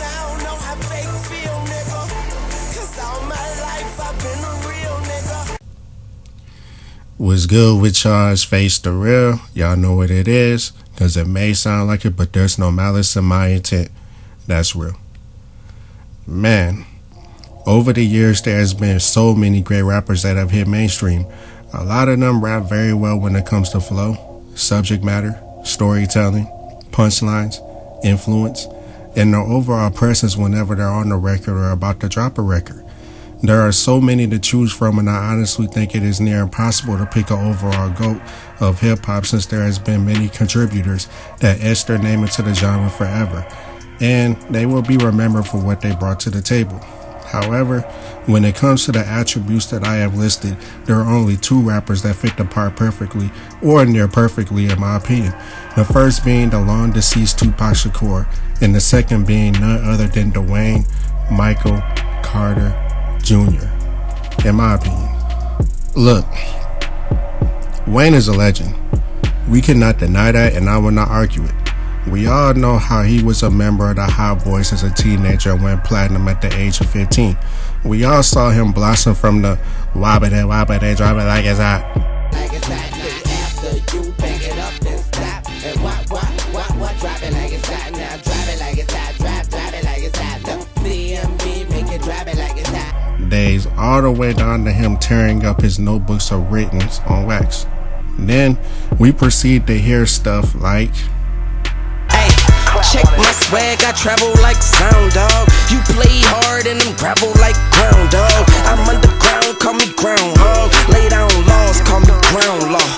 I don't know how fake feel, nigga. Cause all my life I've been a real nigga. What's good with y'all's Face the Real? Y'all know what it is, cause it may sound like it, but there's no malice in my intent. That's real. Man, over the years there has been so many great rappers that have hit mainstream. A lot of them rap very well when it comes to flow, subject matter, storytelling, punchlines, influence, and their overall presence whenever they're on the record or about to drop a record. There are so many to choose from, and I honestly think it is near impossible to pick an overall GOAT of hip-hop, since there has been many contributors that etched their name into the genre forever, and they will be remembered for what they brought to the table. However, when it comes to the attributes that I have listed, there are only two rappers that fit the part perfectly, or near perfectly in my opinion. The first being the long deceased Tupac Shakur, and the second being none other than Dwayne Michael Carter Jr., in my opinion. Look, Wayne is a legend. We cannot deny that, and I will not argue it. We all know how he was a member of the Hot Boys as a teenager and went platinum at the age of 15. We all saw him blossom from the wabba they drop it like it's hot. Like it's hot, after you pick it up and stop. And what, drop it like it's hot now. Drop it like it's hot, drop it like it's hot. The CMB make it drop it like it's hot. Days all the way down to him tearing up his notebooks of writtens on wax. Then we proceed to hear stuff like, check my swag, I travel like sound dog. You play hard and I'm gravel like ground dog. I'm underground, call me groundhog. Lay down laws, call me ground law.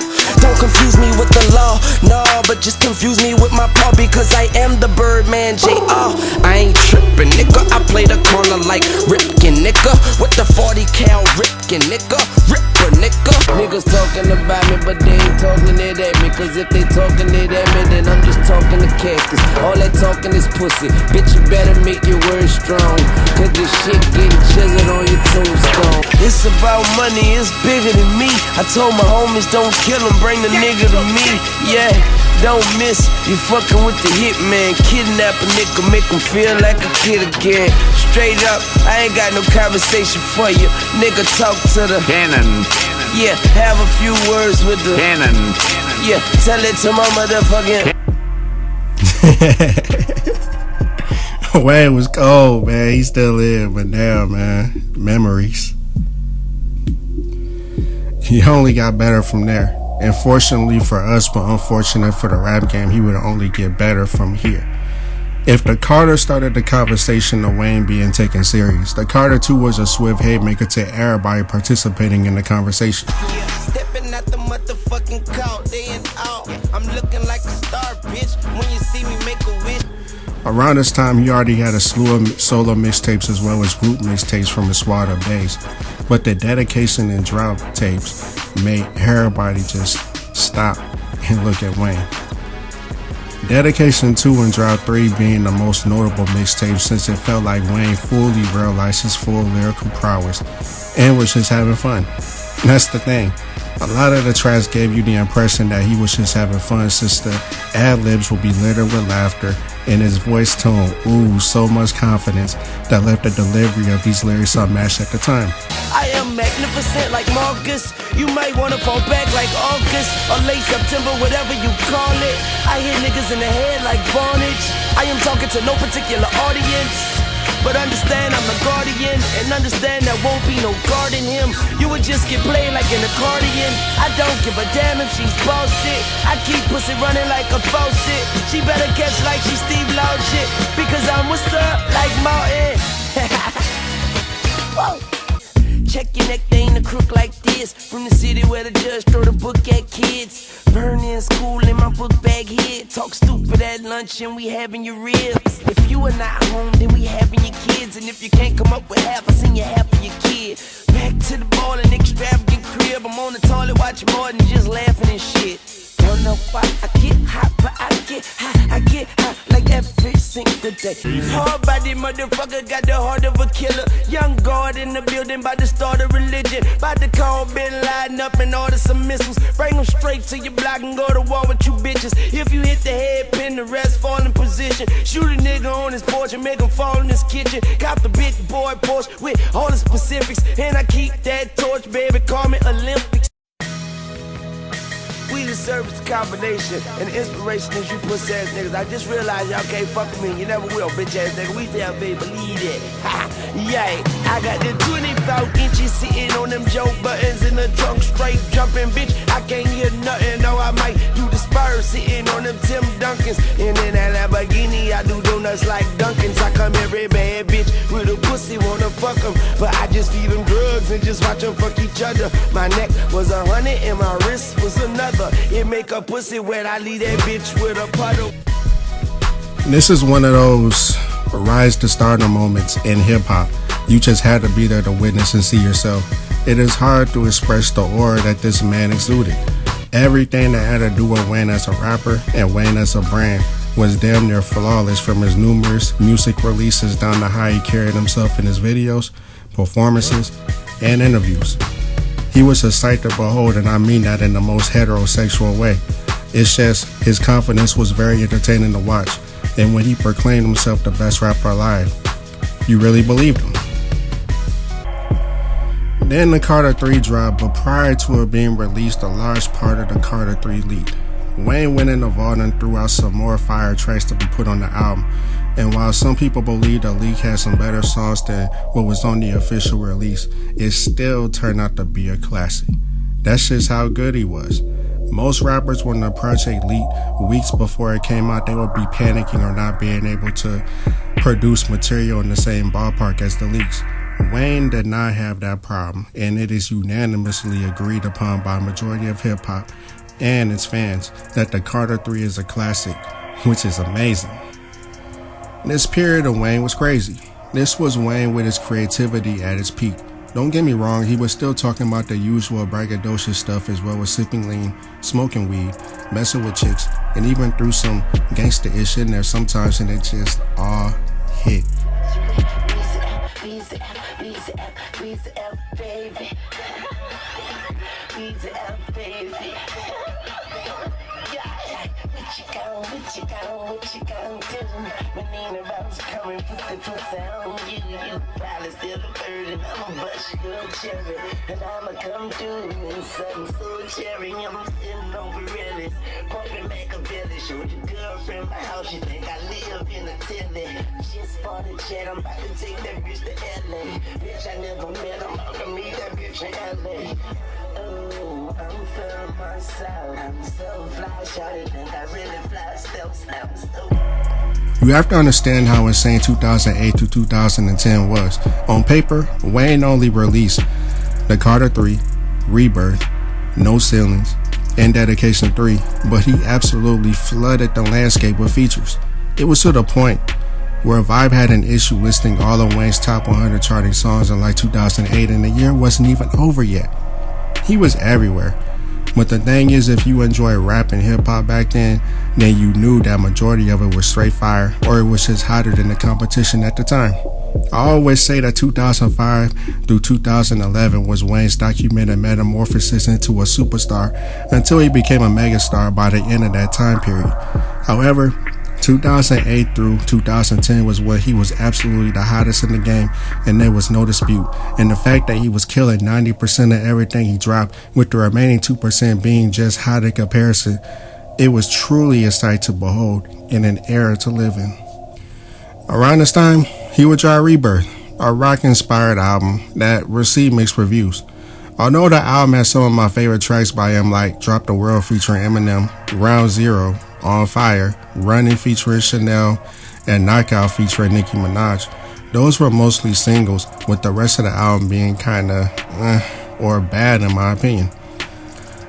Don't confuse me with the law, no, but just confuse me with my paw, because I am the Birdman J.R. I ain't trippin', nigga. I play the corner like Ripkin, nigga. With the 40 cal Ripkin, nigga. Ripper, nigga. Niggas talking about me, but they ain't talking it at me. Cause if they talking it at me, then I'm just talking to cactus. All that talking is pussy. Bitch, you better make your words strong, cause this shit getting chiseled on your tombstone. It's about money, it's bigger than me. I told my homies don't kill him, bring the nigga to me. Yeah, don't miss, you fucking with the hitman. Kidnap a nigga, make him feel like a kid again. Straight up, I ain't got no conversation for you. Nigga, talk to the Cannon. Yeah, have a few words with the Cannon. Yeah, tell it to my motherfucking Wayne was cold, man. He still is, but damn, man. Memories. He only got better from there. And fortunately for us, but unfortunate for the rap game, he would only get better from here. If the Carter started the conversation of Wayne being taken serious, the Carter too was a swift haymaker to everybody participating in the conversation. Stepping at the motherfucking call, day and out. I'm looking like a star, bitch. When you see me make a wish. Around this time, he already had a slew of solo mixtapes as well as group mixtapes from his squad of days. But the dedication and drop tapes made everybody just stop and look at Wayne. Dedication 2 and Drop 3 being the most notable mixtape, since it felt like Wayne fully realized his full lyrical prowess and was just having fun. And that's the thing. A lot of the tracks gave you the impression that he was just having fun, since the ad-libs will be littered with laughter and his voice tone oozed so much confidence that left the delivery of these lyrics unmatched at the time. I am magnificent like Marcus. You might wanna fall back like August or late September, whatever you call it. I hit niggas in the head like Varnage. I am talking to no particular audience, but understand I'm the guardian, and understand there won't be no guarding him. You would just get played like an accordion. I don't give a damn if she's bullshit. I keep pussy running like a faucet. She better catch like she Steve Loud shit, because I'm what's up like Martin. Whoa. Check your neck, they ain't a crook like this. From the city where the judge throw the book at kids. Burn in school in my book bag here. Talk stupid at lunch and we having your ribs. If you are not home, then we having your kids. And if you can't come up with half, I send you half of your kid. Back to the ball and extravagant crib. I'm on the toilet watching more than just laughing and shit. Don't know why I get hot, but I get high like every single the day. Hard body motherfucker got the heart of a killer. Young guard in the building, about to start a religion. About to call Bin Laden up and order some missiles. Bring them straight to your block and go to war with you bitches. If you hit the head pin, the rest fall in position. Shoot a nigga on his porch and make him fall in his kitchen. Cop the big boy Porsche with all the specifics. And I keep that torch, baby, call me Olympics. We the service combination and the inspiration is you pussy ass niggas. I just realized y'all can't fuck with me. You never will, bitch ass nigga. We tell baby, believe it. Ha, yay. I got the 24 inches sitting on them Joe buttons in the trunk, straight jumping, bitch. I can't hear nothing. No, I might do the Spurs sitting on them Tim Duncans. And in that Lamborghini, I do donuts like Dunkins. I come every bad bitch with a pussy, wanna fuck them. But I just feed them drugs and just watch them fuck each other. My neck was 100 and my wrist was another. It make a pussy wet, I leave that bitch with a puddle. This is one of those rise to stardom moments in hip hop. You just had to be there to witness and see yourself. It is hard to express the aura that this man exuded. Everything that had to do with Wayne as a rapper and Wayne as a brand was damn near flawless, from his numerous music releases down to how he carried himself in his videos, performances, and interviews. He was a sight to behold, and I mean that in the most heterosexual way. It's just, his confidence was very entertaining to watch, and when he proclaimed himself the best rapper alive, you really believed him. Then the Carter 3 dropped, but prior to it being released, a large part of the Carter 3 leaked. Wayne went in the vault and threw out some more fire tracks to be put on the album, and while some people believe the leak had some better songs than what was on the official release, it still turned out to be a classic. That's just how good he was. Most rappers, when the project leaked weeks before it came out, they would be panicking or not being able to produce material in the same ballpark as the leaks. Wayne did not have that problem, and it is unanimously agreed upon by a majority of hip-hop and its fans that the Carter 3 is a classic, which is amazing. This period of Wayne was crazy. This was Wayne with his creativity at its peak. Don't get me wrong, he was still talking about the usual braggadocious stuff, as well as sipping lean, smoking weed, messing with chicks, and even threw some gangsta-ish in there sometimes, and it just all hit. What you gon' do? When Nina Rouse coming, put the pussy on you. You probably still a bird, and I'ma bust you a cherry, and I'ma come through in something so cherry. I'm sitting on Pirellis, pumping Machiavelli. Showed your girlfriend my house, she think I live in a telly. Just started chat, I'm about to take that bitch to LA. Bitch, I never met, I'm about to meet that bitch in LA. Oh, I'm feeling myself. I'm so fly, shawty think I really fly, still snap, so. You have to understand how insane 2008 to 2010 was. On paper, Wayne only released the Carter 3, Rebirth, No Ceilings, and Dedication 3, but he absolutely flooded the landscape with features. It was to the point where Vibe had an issue listing all of Wayne's top 100 charting songs in like 2008, and the year wasn't even over yet. He was everywhere. But the thing is, if you enjoyed rap and hip-hop back then you knew that majority of it was straight fire, or it was just hotter than the competition at the time. I always say that 2005 through 2011 was Wayne's documented metamorphosis into a superstar until he became a megastar by the end of that time period. However, 2008 through 2010 was where he was absolutely the hottest in the game, and there was no dispute. And the fact that he was killing 90% of everything he dropped, with the remaining 2% being just hot in comparison, it was truly a sight to behold and an era to live in. Around this time, he would drop Rebirth, a rock-inspired album that received mixed reviews. Although the album has some of my favorite tracks by him, like Drop the World featuring Eminem, Ground Zero, On Fire, Running featuring Chanel, and Knockout featuring Nicki Minaj, those were mostly singles, with the rest of the album being kinda or bad in my opinion.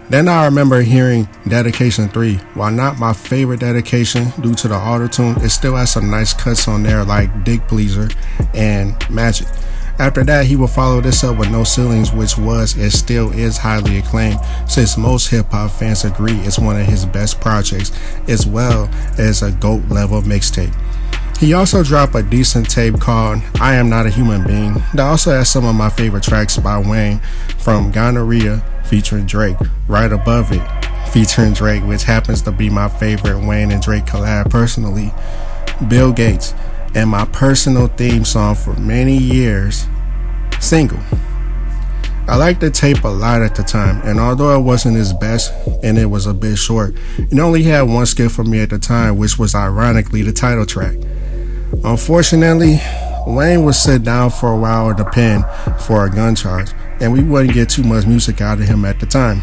Then I remember hearing Dedication 3. While not my favorite dedication due to the auto-tune, it still has some nice cuts on there like Dick Pleaser and Magic. After that, he would follow this up with No Ceilings, which was and still is highly acclaimed, since most hip-hop fans agree it's one of his best projects, as well as a GOAT level mixtape. He also dropped a decent tape called I Am Not a Human Being that also has some of my favorite tracks by Wayne, from Gonorrhea featuring Drake, right above it featuring Drake, which happens to be my favorite Wayne and Drake collab personally, Bill Gates, and my personal theme song for many years, Single. I liked the tape a lot at the time, and although it wasn't his best and it was a bit short, it only had one skip for me at the time, which was ironically the title track. Unfortunately, Wayne would sit down for a while at the pen for a gun charge, and we wouldn't get too much music out of him at the time.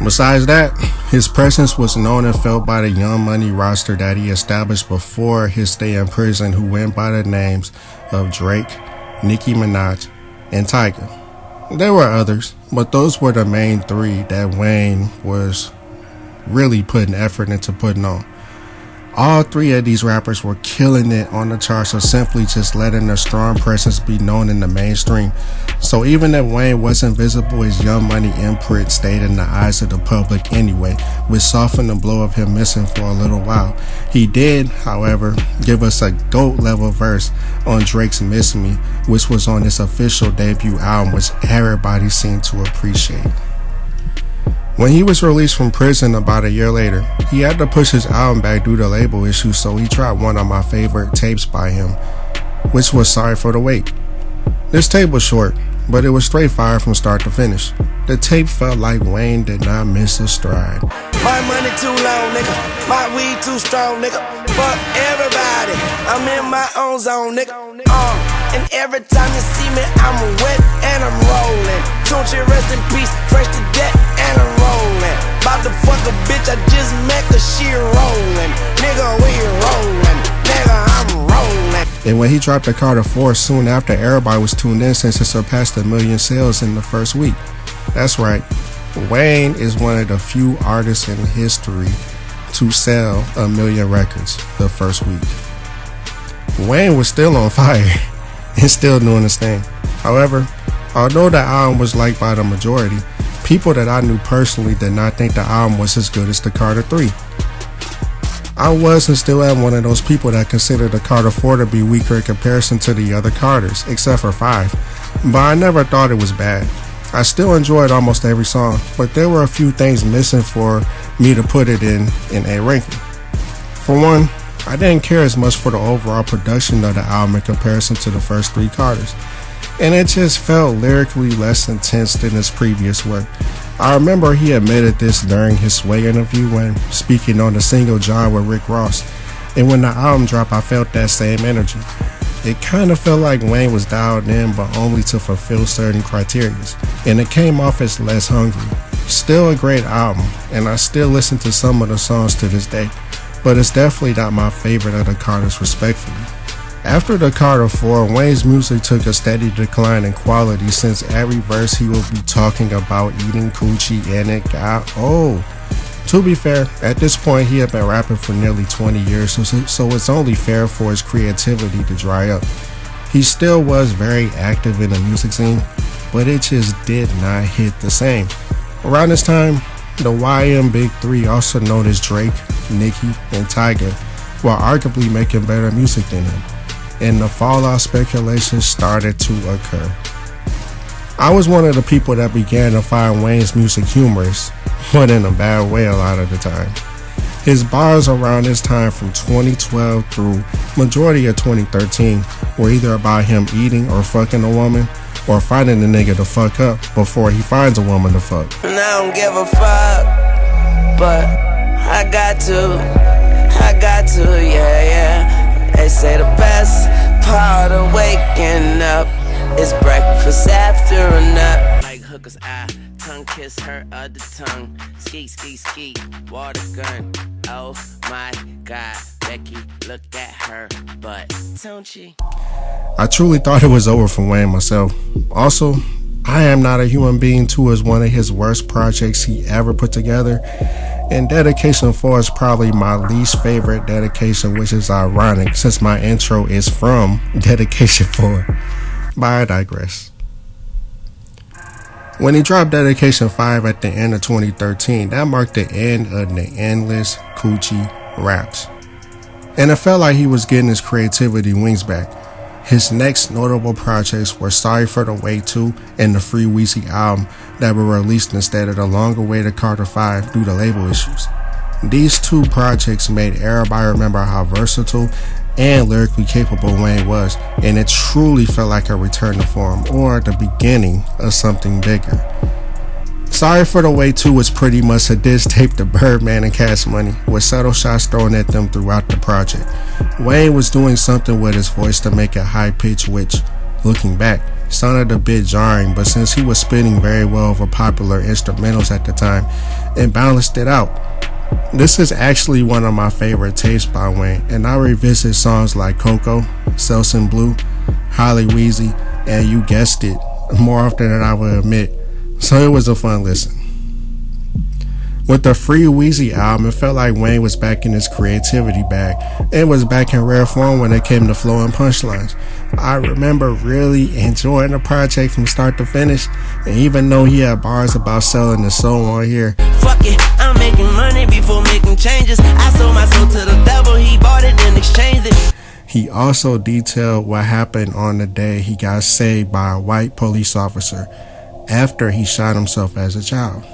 Besides that, his presence was known and felt by the Young Money roster that he established before his stay in prison, who went by the names of Drake, Nicki Minaj, and Tyga. There were others, but those were the main three that Wayne was really putting effort into putting on. All three of these rappers were killing it on the charts, or simply just letting their strong presence be known in the mainstream. So even if Wayne wasn't visible, his Young Money imprint stayed in the eyes of the public anyway, which softened the blow of him missing for a little while. He did, however, give us a GOAT level verse on Drake's Miss Me, which was on his official debut album, which everybody seemed to appreciate. When he was released from prison about a year later, he had to push his album back due to label issues, so he dropped one of my favorite tapes by him, which was Sorry for the Wait. This tape was short, but it was straight fire from start to finish. The tape felt like Wayne did not miss a stride. My money too long, nigga. My weed too strong, nigga. Fuck everybody. I'm in my own zone, nigga. And every time you see me, I'm wet and I'm rolling. Don't you rest in peace, fresh to death and I'm rolling. About to fuck a bitch I just met, cause she rolling. Nigga, we rolling. Nigga, I'm rolling. And when he dropped the Carter 4 soon after, everybody was tuned in since it surpassed 1 million sales in the first week. That's right, Wayne is one of the few artists in history to sell 1 million records the first week. Wayne was still on fire and still doing his thing. However, although the album was liked by the majority, people that I knew personally did not think the album was as good as the Carter 3. I was and still am one of those people that consider the Carter 4 to be weaker in comparison to the other Carters, except for 5. But I never thought it was bad. I still enjoyed almost every song, but there were a few things missing for me to put it in a ranking. For one, I didn't care as much for the overall production of the album in comparison to the first 3 Carters, and it just felt lyrically less intense than his previous work. I remember he admitted this during his Sway interview when speaking on the single John with Rick Ross, and when the album dropped I felt that same energy. It kind of felt like Wayne was dialed in, but only to fulfill certain criteria, and it came off as less hungry. Still a great album, and I still listen to some of the songs to this day, but it's definitely not my favorite of the Carters, respectfully. After the Carter 4, Wayne's music took a steady decline in quality, since every verse he would be talking about eating coochie and it got old. To be fair, at this point he had been rapping for nearly 20 years, so it's only fair for his creativity to dry up. He still was very active in the music scene, but it just did not hit the same. Around this time, the YM Big 3, also known as Drake, Nicki, and Tyga, were arguably making better music than him, and the fallout speculation started to occur. I was one of the people that began to find Wayne's music humorous, but in a bad way a lot of the time. His bars around this time from 2012 through majority of 2013 were either about him eating or fucking a woman, or finding the nigga to fuck up before he finds a woman to fuck. And I don't give a fuck, but I got to, yeah. They say the best part of waking up is breakfast after a nap. Like hookers, I tongue kiss her other tongue. Ski, ski, ski, water gun. Oh my God, Becky, look at her butt, don't she? I truly thought it was over for Wayne myself. Also, I Am Not a Human Being 2 is one of his worst projects he ever put together, and Dedication 4 is probably my least favorite dedication, which is ironic since my intro is from Dedication 4. But I digress. When he dropped Dedication 5 at the end of 2013, that marked the end of the endless coochie raps. and it felt like he was getting his creativity wings back. His next notable projects were Sorry for the Wait 2 and the Free Weezy album that were released instead of the longer-awaited Carter 5 due to label issues. These two projects made everybody remember how versatile and lyrically capable Wayne was, and it truly felt like a return to form or the beginning of something bigger. Sorry for the Wait 2 was pretty much a diss tape to Birdman and Cash Money, with subtle shots thrown at them throughout the project. Wayne was doing something with his voice to make it high-pitched, which, looking back, sounded a bit jarring, but since he was spitting very well over popular instrumentals at the time, it balanced it out. This is actually one of my favorite tapes by Wayne, and I revisit songs like Coco, Selsun Blue, Holly Weezy, and You Guessed It more often than I would admit, so it was a fun listen. With the Free Weezy album, it felt like Wayne was back in his creativity bag and was back in rare form when it came to flowing punchlines. I remember really enjoying the project from start to finish, and even though he had bars about selling his soul on here, Fuck it, I'm making money before making changes. I sold my soul to the devil, he bought it and exchanged it. he also detailed what happened on the day he got saved by a white police officer after he shot himself as a child.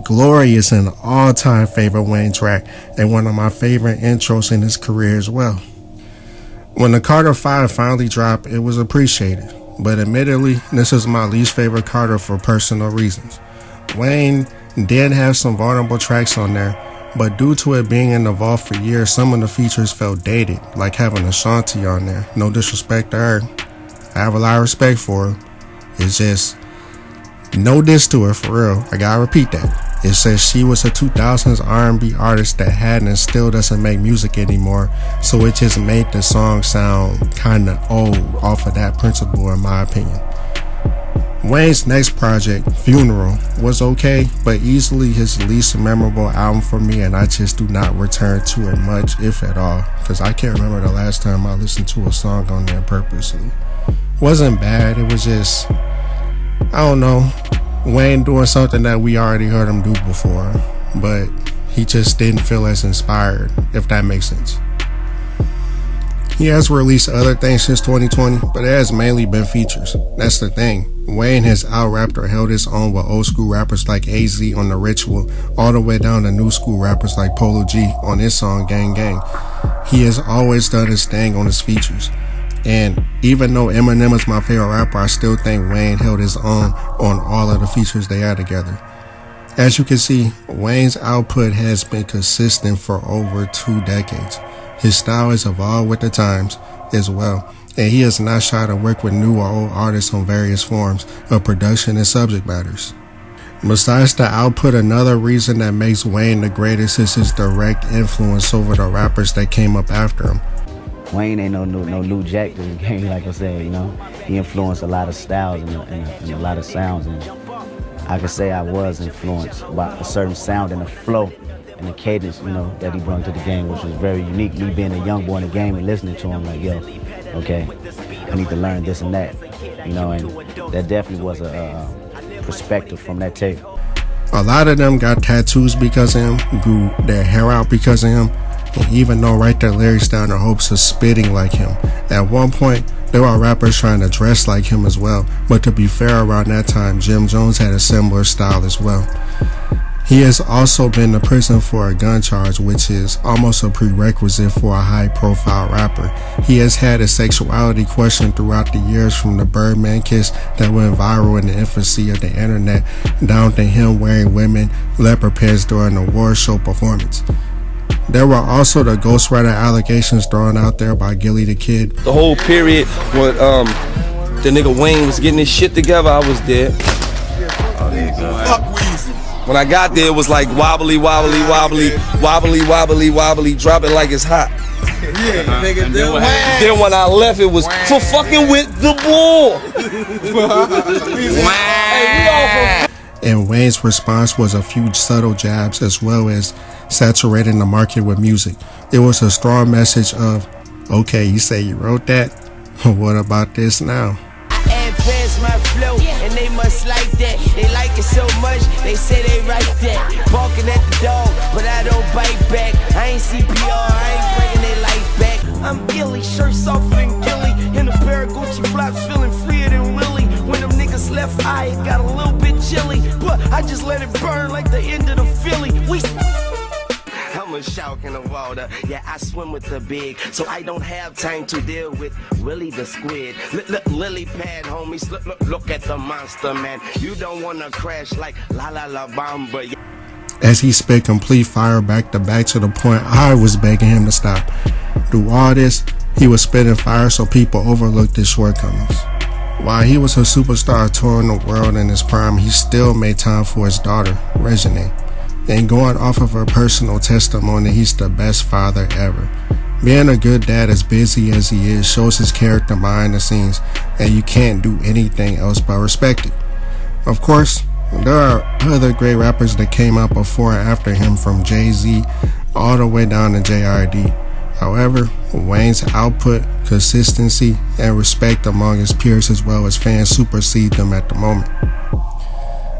Glory is an all-time favorite Wayne track and one of my favorite intros in his career as well. When the Carter 5 finally dropped, it was appreciated, but admittedly, this is my least favorite Carter for personal reasons. Wayne did have some vulnerable tracks on there, but due to it being in the vault for years, some of the features felt dated, like having Ashanti on there. No disrespect to her. I have a lot of respect for her. It's just no diss to her, for real. I gotta repeat that. It says she was a 2000s R&B artist that hadn't and still doesn't make music anymore, so it just made the song sound kinda old off of that principle, in my opinion. Wayne's next project, Funeral, was okay, but easily his least memorable album for me, and I just do not return to it much, if at all, because I can't remember the last time I listened to a song on there purposely. Wasn't bad, it was just, I don't know, Wayne doing something that we already heard him do before, but he just didn't feel as inspired, if that makes sense. He has released other things since 2020, but it has mainly been features. That's the thing. Wayne has out-rapped or held his own with old school rappers like AZ on The Ritual, all the way down to new school rappers like Polo G on his song Gang Gang. He has always done his thing on his features. And even though Eminem is my favorite rapper, I still think Wayne held his own on all of the features they had together. As you can see, Wayne's output has been consistent for over 2 decades. His style has evolved with the times as well, and he has not shy to work with new or old artists on various forms of production and subject matters. Besides the output, another reason that makes Wayne the greatest is his direct influence over the rappers that came up after him. Wayne ain't no new jack to the game, like I said, you know. He influenced a lot of styles and a lot of sounds, and I could say I was influenced by a certain sound and a flow and the cadence, you know, that he brought to the game, which was very unique. Me being a young boy in the game and listening to him, like, yo, okay, I need to learn this and that, you know, and that definitely was a perspective from that tape. A lot of them got tattoos because of him, grew their hair out because of him, and even though write their lyrics down in hopes of spitting like him. At one point, there were rappers trying to dress like him as well, but to be fair, around that time, Jim Jones had a similar style as well. He has also been to prison for a gun charge, which is almost a prerequisite for a high-profile rapper. He has had his sexuality questioned throughout the years, from the Birdman kiss that went viral in the infancy of the internet, down to him wearing women leopard pants during an award show performance. There were also the ghostwriter allegations thrown out there by Gilly the Kid. The whole period when the nigga Wayne was getting his shit together, I was there. When I got there, it was like wobbly, wobbly, wobbly, wobbly, wobbly, wobbly, drop it like it's hot. Yeah, nigga, then when I left, it was for fucking with the bull. And Wayne's response was a few subtle jabs as well as saturating the market with music. It was a strong message of, okay, you say you wrote that? What about this now? Advance my flow, and they must like that. They like it so much, they say they write that. Barking at the dog, but I don't bite back. I ain't CPR, I ain't breaking their life back. I'm illy, shirt softer than Gilly. In a pair of Gucci flops, feeling freer than Willie. When them niggas left, I got a little bit chilly, but I just let it burn like the end of the Philly. I'm a shark in the water, yeah, I swim with the big, so I don't have time to deal with Willie the squid. Look, lily pad, homies, look at the monster, man. You don't wanna crash like La La La Bamba. As he spit complete fire back to back to the point I was begging him to stop. Through all this, he was spitting fire so people overlooked his shortcomings. While he was a superstar touring the world in his prime, he still made time for his daughter, Regine. And going off of her personal testimony, he's the best father ever. Being a good dad, as busy as he is, shows his character behind the scenes, and you can't do anything else but respect it. Of course, there are other great rappers that came out before and after him, from Jay-Z all the way down to JRD. However, Wayne's output, consistency, and respect among his peers as well as fans supersede them at the moment.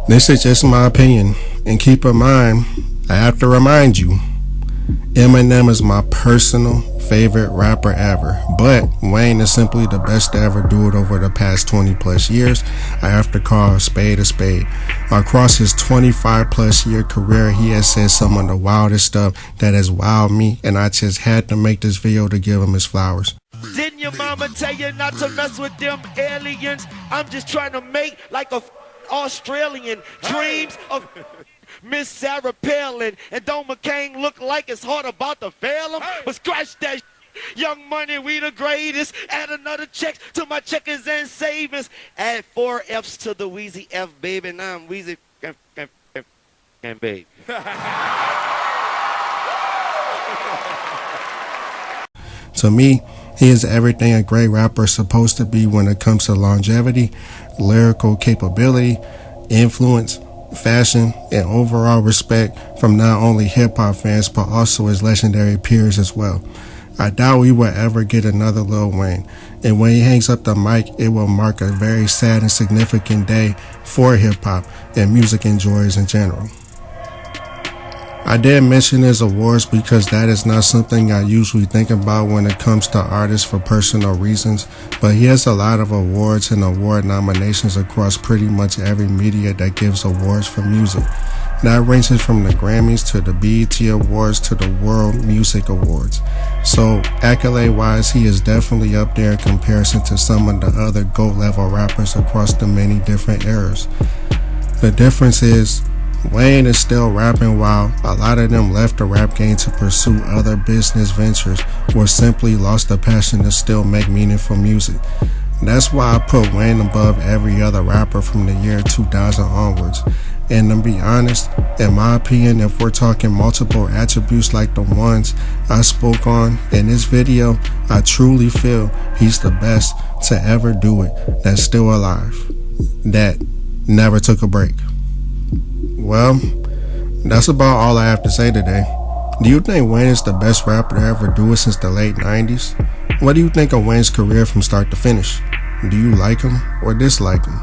This is just my opinion, and keep in mind, I have to remind you, Eminem is my personal favorite rapper ever, but Wayne is simply the best to ever do it over the past 20 plus years. I have to call a spade a spade. Across his 25 plus year career, he has said some of the wildest stuff that has wowed me, and I just had to make this video to give him his flowers. Didn't your mama tell you not to mess with them aliens? I'm just trying to make like a Australian. Dreams of Miss Sarah Palin and Don McCain look like it's hard about to fail them, but scratch that. Young Money, we the greatest. Add another check to my checkers and savings. Add 4 F's to the Wheezy F, baby. Now I'm Wheezy and babe. To me, he is everything a great rapper is supposed to be when it comes to longevity, lyrical capability, influence, fashion, and overall respect from not only hip-hop fans but also his legendary peers as well. I doubt we will ever get another Lil Wayne, and when he hangs up the mic, it will mark a very sad and significant day for hip-hop and music enjoyers in general. I did mention his awards because that is not something I usually think about when it comes to artists for personal reasons, but he has a lot of awards and award nominations across pretty much every media that gives awards for music. That ranges from the Grammys to the BET Awards to the World Music Awards. So accolade wise, he is definitely up there in comparison to some of the other GOAT level rappers across the many different eras. The difference is, Wayne is still rapping while a lot of them left the rap game to pursue other business ventures or simply lost the passion to still make meaningful music. That's why I put Wayne above every other rapper from the year 2000 onwards. And to be honest, in my opinion, if we're talking multiple attributes like the ones I spoke on in this video, I truly feel he's the best to ever do it that's still alive, that never took a break. Well, that's about all I have to say today. Do you think Wayne is the best rapper to ever do it since the late 90s? What do you think of Wayne's career from start to finish? Do you like him or dislike him?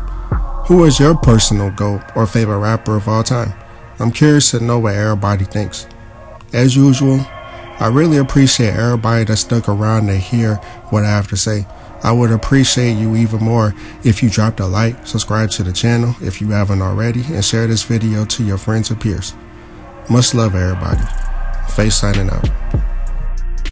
Who is your personal GOAT or favorite rapper of all time? I'm curious to know what everybody thinks. As usual, I really appreciate everybody that stuck around to hear what I have to say. I would appreciate you even more if you dropped a like, subscribe to the channel if you haven't already, and share this video to your friends and peers. Much love, everybody. Face signing out.